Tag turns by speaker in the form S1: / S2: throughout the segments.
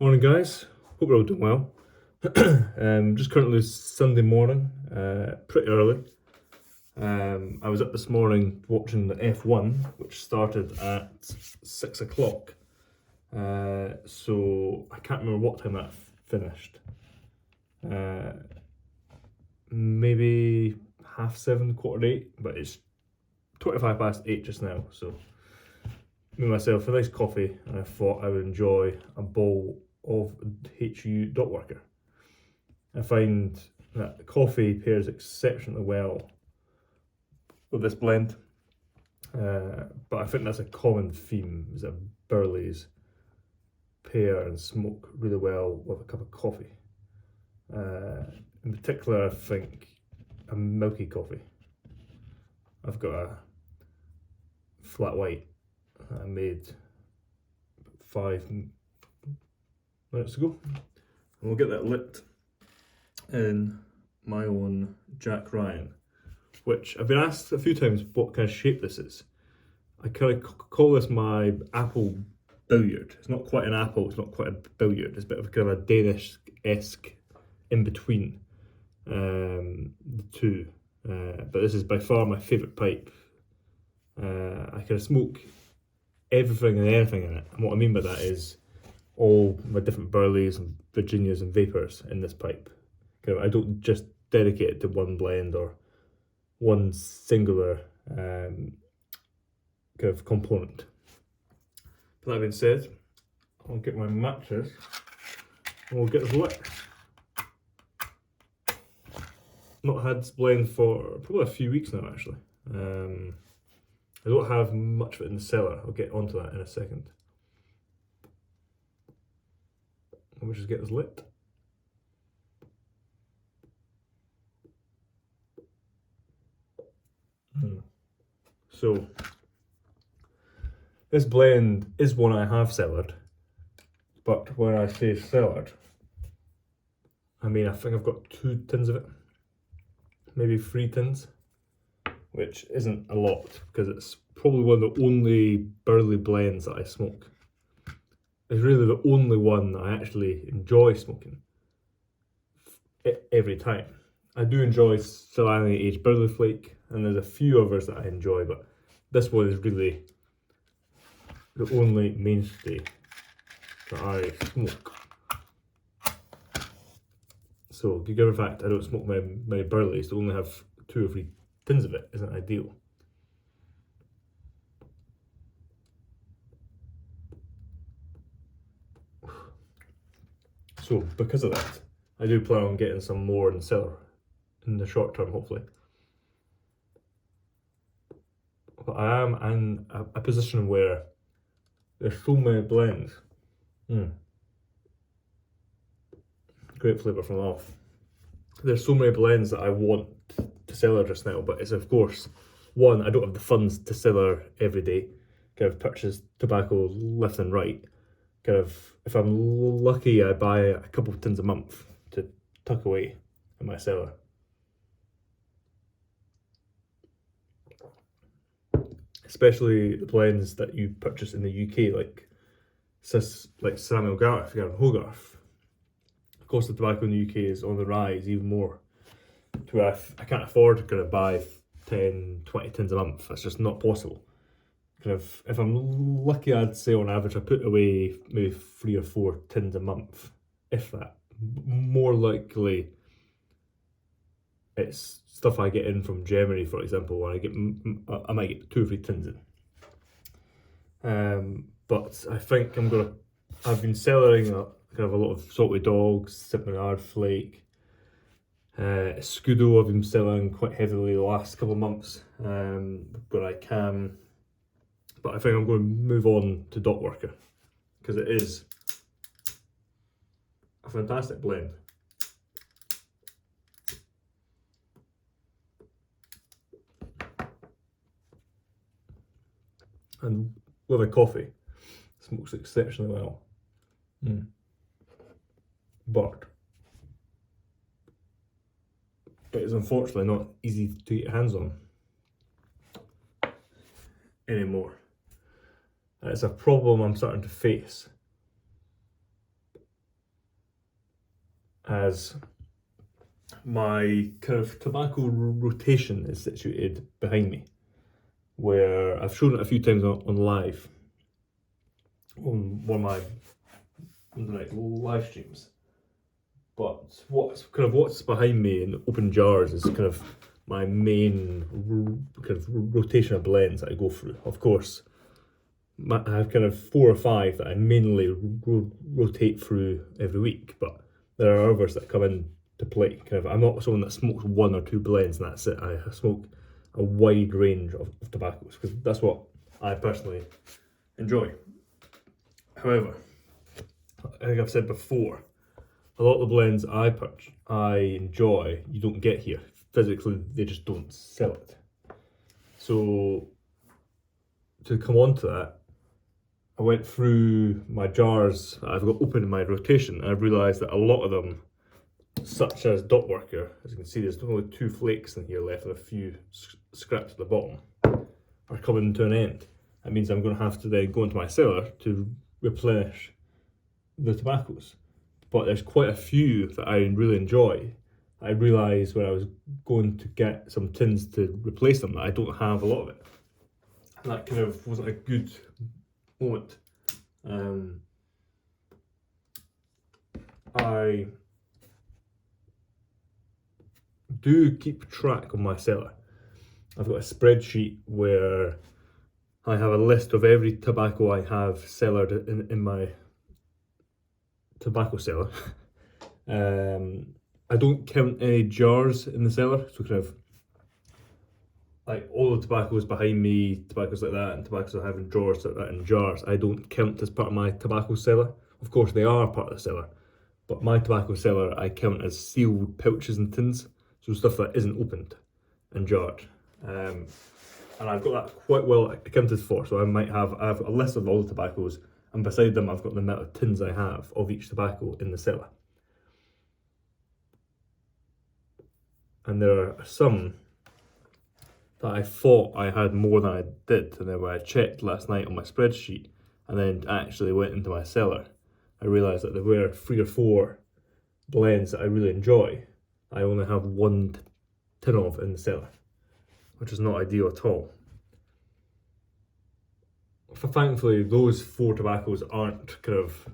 S1: Morning guys, hope you're all doing well. Just currently Sunday morning, pretty early. I was up this morning watching the F1, which started at 6 o'clock. So I can't remember what time that finished. Maybe 7:30, 8:15, but it's 25 past 8 just now. So made myself a nice coffee, and I thought I would enjoy a bowl of HU Dockworker. I find that coffee pairs exceptionally well with this blend, but I think that's a common theme, is that burleys pair and smoke really well with a cup of coffee. In particular, I think a milky coffee. I've got a flat white that I made 5 minutes ago, and we'll get that lit in my own Jack Ryan, which I've been asked a few times what kind of shape this is. I kind of call this my apple billiard. It's not quite an apple, it's not quite a billiard, it's a bit of kind of a Danish-esque in between the two, but this is by far my favourite pipe. I kind of smoke everything and anything in it, and what I mean by that is all my different burleys and Virginias and Vapors in this pipe. I don't just dedicate it to one blend or one singular kind of component. But that being said, I'll get my matches and we'll get this lit. Not had this blend for probably a few weeks now actually. I don't have much of it in the cellar, I'll get onto that in a second. We'll just get this lit. So, this blend is one I have cellared, but when I say cellared, I mean I think I've got 2 tins of it, maybe 3 tins, which isn't a lot because it's probably one of the only burley blends that I smoke. It's really the only one that I actually enjoy smoking every time. I do enjoy Cellaring aged burley flake, and there's a few others that I enjoy, but this one is really the only mainstay that I smoke. So, given the fact I don't smoke many burleys, to only have 2 or 3 tins of it isn't ideal. So, because of that, I do plan on getting some more in the cellar in the short term, hopefully. But I am in a position where there's so many blends. Great flavour from off. There's so many blends that I want to cellar just now, but it's of course, one, I don't have the funds to cellar every day. Kind of purchase tobacco left and right. Kind of, if I'm lucky, I buy a couple of tins a month to tuck away in my cellar. Especially the blends that you purchase in the UK, like Samuel Garth, Hogarth. The cost of tobacco in the UK is on the rise even more, to where I can't afford to kind of buy 10, 20 tins a month. That's just not possible. Kind of, if I'm lucky, I'd say on average I put away maybe 3 or 4 tins a month, if that. More likely, it's stuff I get in from Germany, for example, where I might get 2 or 3 tins in. But I think I've been cellaring kind of a lot of Salty Dogs, St Bernard Flake, Scudo I've been cellaring quite heavily the last couple of months, where I can. But I think I'm going to move on to Dockworker, because it is a fantastic blend. And with a coffee, it smokes exceptionally well. But it is unfortunately not easy to get your hands on anymore. It's a problem I'm starting to face. as my kind of tobacco rotation is situated behind me, where I've shown it a few times on live, on one of my live streams. But what's behind me in open jars is kind of my main kind of rotation of blends that I go through. Of course, I have kind of 4 or 5 that I mainly rotate through every week, but there are others that come in to play. Kind of, I'm not someone that smokes 1 or 2 blends and that's it. I smoke a wide range of tobaccos because that's what I personally enjoy. However, I think I've said before, a lot of the blends I enjoy, you don't get here. Physically, they just don't sell it. So, to come on to that, I went through my jars that I've got open in my rotation, and I've realised that a lot of them, such as Dockworker, as you can see, there's only 2 flakes in here left and a few scraps at the bottom, are coming to an end. That means I'm going to have to then go into my cellar to replenish the tobaccos. But there's quite a few that I really enjoy. I realised when I was going to get some tins to replace them that I don't have a lot of it. And that kind of wasn't a good moment. I do keep track of my cellar. I've got a spreadsheet where I have a list of every tobacco I have cellared in my tobacco cellar. I don't count any jars in the cellar, so kind of like all the tobaccos behind me, tobaccos like that, and tobaccos I have in drawers like that in jars, I don't count as part of my tobacco cellar. Of course, they are part of the cellar, but my tobacco cellar I count as sealed pouches and tins, so stuff that isn't opened and jarred. And I've got that quite well accounted for, so I have a list of all the tobaccos, and beside them I've got the amount of tins I have of each tobacco in the cellar. And there are some that I thought I had more than I did, and then when I checked last night on my spreadsheet and then actually went into my cellar, I realised that there were 3 or 4 blends that I really enjoy. I only have 1 tin of in the cellar, which is not ideal at all. Thankfully, those 4 tobaccos aren't kind of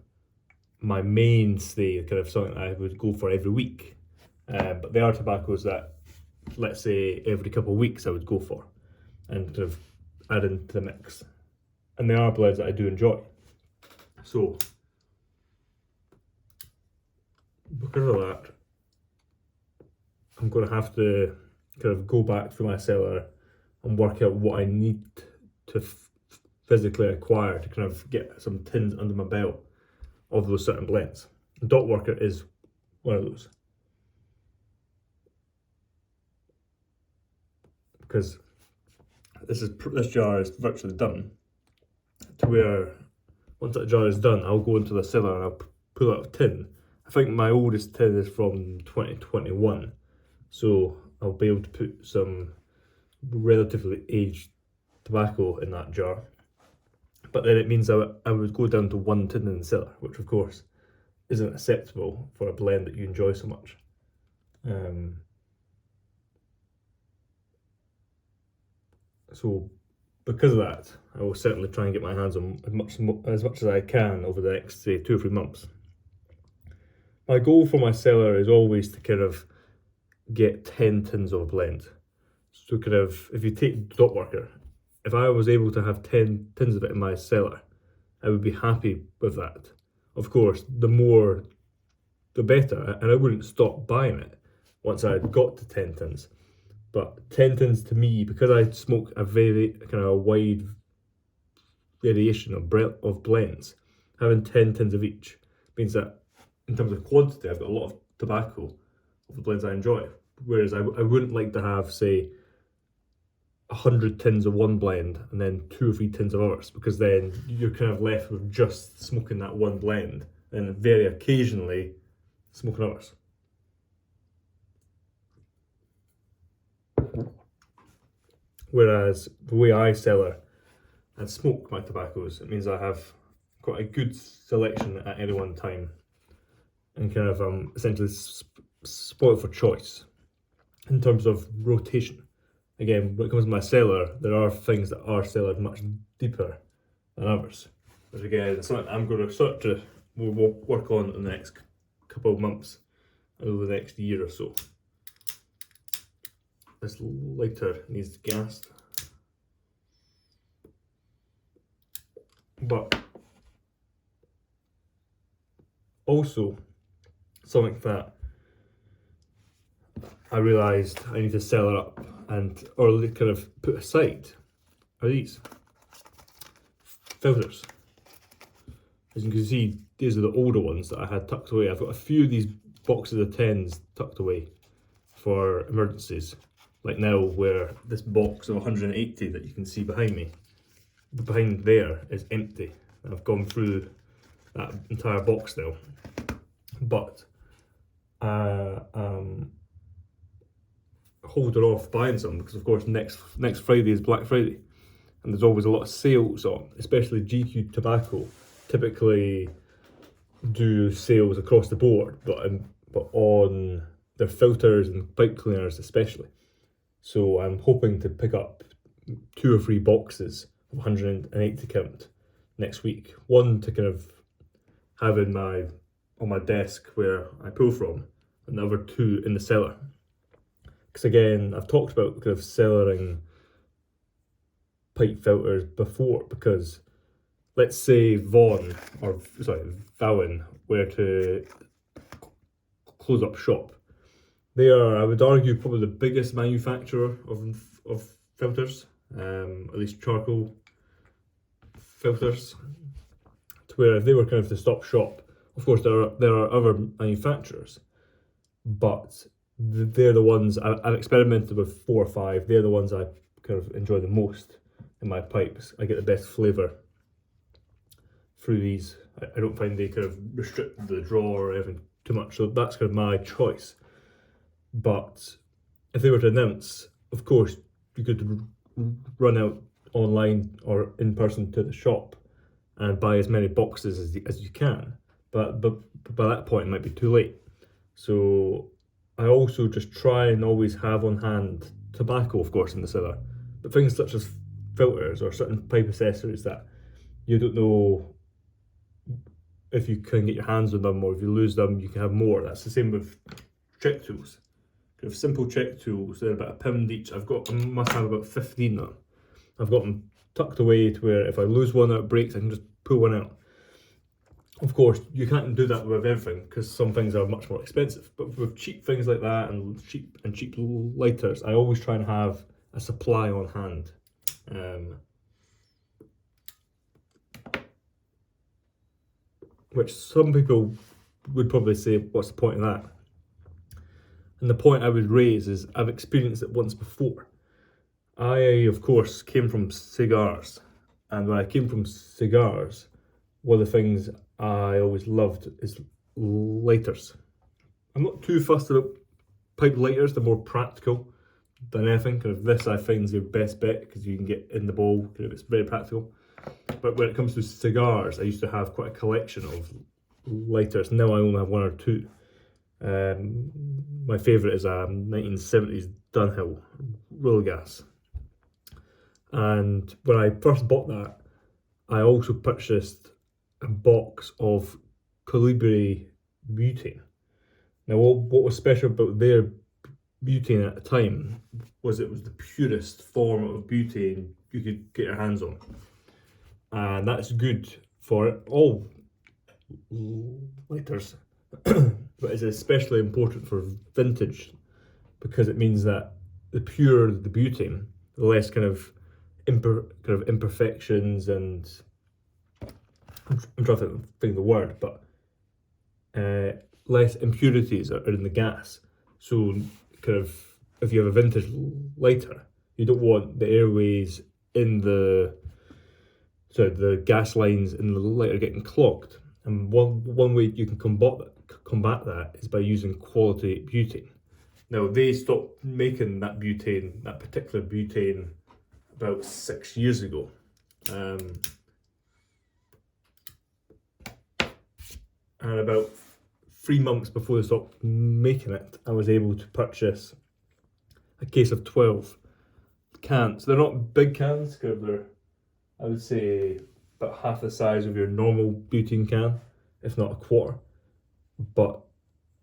S1: my mainstay, kind of something I would go for every week. But they are tobaccos that, let's say, every couple of weeks I would go for and kind of add into the mix. And they are blends that I do enjoy. So, because of that, I'm going to have to kind of go back through my cellar and work out what I need to physically acquire to kind of get some tins under my belt of those certain blends. Dockworker is one of those. Because this jar is virtually done, to where once that jar is done, I'll go into the cellar and I'll pull out a tin. I think my oldest tin is from 2021, so I'll be able to put some relatively aged tobacco in that jar. But then it means I would go down to 1 tin in the cellar, which of course isn't acceptable for a blend that you enjoy so much. So because of that, I will certainly try and get my hands on as much as I can over the next, say, 2 or 3 months. My goal for my cellar is always to kind of get 10 tins of a blend. So kind of, if you take Dockworker, if I was able to have 10 tins of it in my cellar, I would be happy with that. Of course, the more, the better, and I wouldn't stop buying it once I had got to 10 tins. But 10 tins to me, because I smoke a very kind of a wide variation of blends, having 10 tins of each means that in terms of quantity, I've got a lot of tobacco of the blends I enjoy. Whereas I wouldn't like to have, say, 100 tins of one blend and then 2 or 3 tins of others, because then you're kind of left with just smoking that one blend and very occasionally smoking others. Whereas the way I cellar and smoke my tobaccos, it means I have quite a good selection at any one time and kind of essentially spoiled for choice in terms of rotation. Again, when it comes to my cellar, there are things that are cellared much deeper than others. Which again, it's something I'm going to start to work on in the next couple of months, over the next year or so. This lighter needs gas. But also, something that I realised I need to cellar up or kind of put aside are these filters. As you can see, these are the older ones that I had tucked away. I've got a few of these boxes of 10s tucked away for emergencies. Like now, where this box of 180 that you can see behind me, behind there is empty. I've gone through that entire box now. But holding off buying some because of course next Friday is Black Friday, and there's always a lot of sales on, especially GQ Tobacco typically do sales across the board, but on their filters and pipe cleaners especially. So I'm hoping to pick up 2 or 3 boxes of 180 count next week. One to kind of have on my desk where I pull from, and the other 2 in the cellar. Because again, I've talked about kind of cellaring pipe filters before, because let's say Vaughan were to close up shop. They are, I would argue, probably the biggest manufacturer of filters, at least charcoal filters. To where if they were kind of to stop shop, of course there are other manufacturers, but they're the ones I've experimented with 4 or 5. They're the ones I kind of enjoy the most in my pipes. I get the best flavour through these. I don't find they kind of restrict the draw or anything too much, so that's kind of my choice. But if they were to announce, of course, you could run out online or in person to the shop and buy as many boxes as you can. But by that point, it might be too late. So I also just try and always have on hand tobacco, of course, in the cellar, but things such as filters or certain pipe accessories that you don't know if you can get your hands on them, or if you lose them, you can have more. That's the same with check tools. Kind of simple check tools, they're about £1 each. I must have about 15 of them. I've got them tucked away to where if I lose one or it breaks, I can just pull one out. Of course, you can't do that with everything because some things are much more expensive. But with cheap things like that and cheap lighters, I always try and have a supply on hand. Which some people would probably say, what's the point of that? And the point I would raise is I've experienced it once before. I, of course, came from cigars. And when I came from cigars, one of the things I always loved is lighters. I'm not too fussed about pipe lighters, they're more practical than anything. Kind of this I find is your best bet because you can get in the bowl, kind of it's very practical. But when it comes to cigars, I used to have quite a collection of lighters. Now I only have 1 or 2. My favourite is a 1970s Dunhill roller gas. And when I first bought that, I also purchased a box of Colibri butane. Now what was special about their butane at the time was it was the purest form of butane you could get your hands on. And that's good for all lighters, but it's especially important for vintage because it means that the purer the butane, the less kind of imperfections and I'm trying to think of the word, but less impurities are in the gas. So kind of if you have a vintage lighter, you don't want the airways in the gas lines in the lighter getting clogged. And one way you can combat that is by using quality butane. Now they stopped making that particular butane about 6 years ago. And about 3 months before they stopped making it, I was able to purchase a case of 12 cans. They're not big cans, because they're, I would say, about half the size of your normal butane can, if not a quarter. But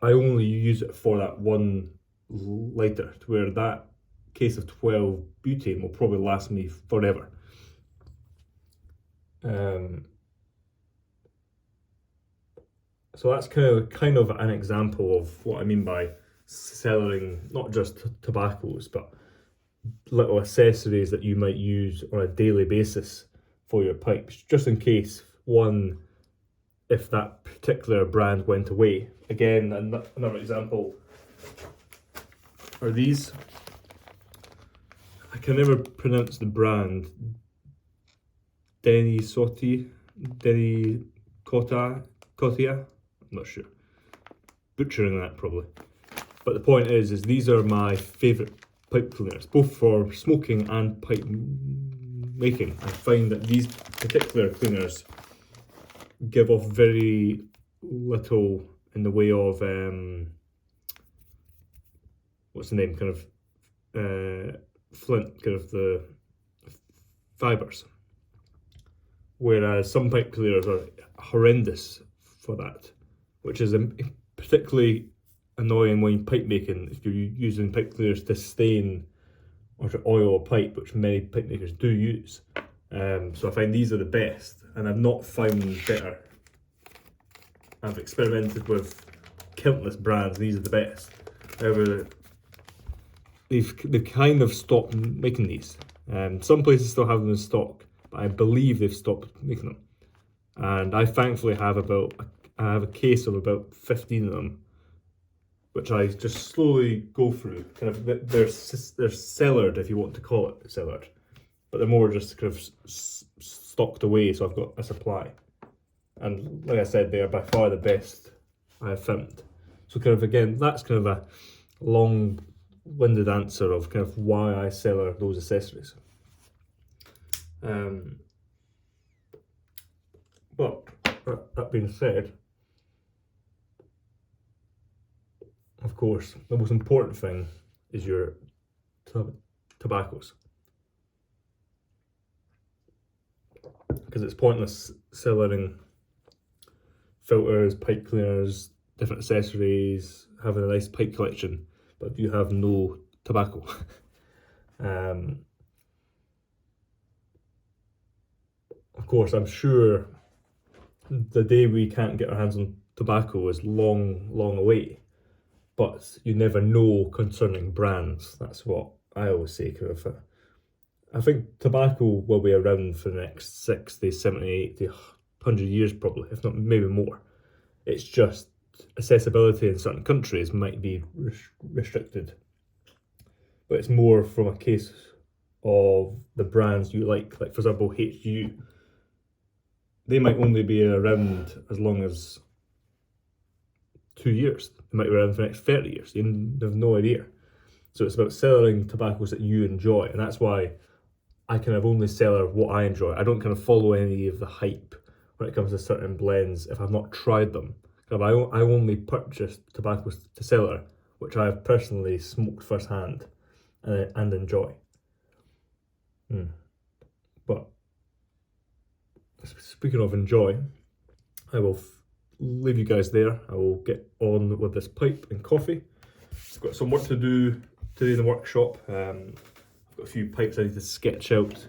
S1: I only use it for that 1 litre, to where that case of 12 butane will probably last me forever. So that's kind of an example of what I mean by cellaring not just tobaccos, but little accessories that you might use on a daily basis for your pipes, just in case, one, if that particular brand went away. Again, another example are these. I can never pronounce the brand. Denny Cotia, I'm not sure. Butchering that probably. But the point is these are my favourite pipe cleaners, both for smoking and pipe making. I find that these particular cleaners give off very little in the way of what's the name, kind of flint, kind of the fibres, whereas some pipe cleaners are horrendous for that, which is particularly annoying when you're pipe making, if you're using pipe cleaners to stain or to oil a pipe, which many pipe makers do use. So I find these are the best, and I've not found better. I've experimented with countless brands, these are the best. However, they've kind of stopped making these. Some places still have them in stock, but I believe they've stopped making them. And I thankfully have a case of about 15 of them, which I just slowly go through. Kind of, they're cellared, if you want to call it cellared, but they're more just kind of stocked away, so I've got a supply. And like I said, they are by far the best I have found. So kind of, again, that's kind of a long-winded answer of kind of why I cellar those accessories. But that being said, of course, the most important thing is your tobaccos. Because it's pointless cellaring filters, pipe cleaners, different accessories, having a nice pipe collection, but if you have no tobacco. Of course, I'm sure the day we can't get our hands on tobacco is long, long away, but you never know concerning brands. That's what I always say. Kind of, I think tobacco will be around for the next 60, 70, 80, 100 years probably, if not maybe more. It's just accessibility in certain countries might be restricted, but it's more from a case of the brands you like for example HU. They might only be around as long as 2 years. They might be around for the next 30 years. You have no idea. So it's about cellaring tobaccos that you enjoy, and that's why I kind of only cellar what I enjoy. I don't kind of follow any of the hype when it comes to certain blends if I've not tried them. I only purchase tobaccos to cellar which I have personally smoked firsthand and enjoy. But speaking of enjoy, I will leave you guys there. I will get on with this pipe and coffee. I've got some work to do today in the workshop. I've got a few pipes I need to sketch out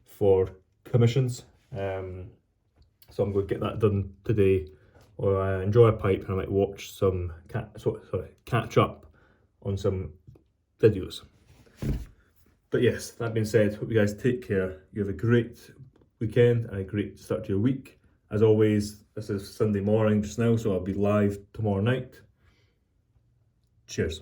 S1: for commissions. So I'm going to get that done today. Or I enjoy a pipe and I might watch some catch up on some videos. But yes, that being said, hope you guys take care. You have a great weekend and a great start to your week. As always, this is Sunday morning just now, so I'll be live tomorrow night. Cheers.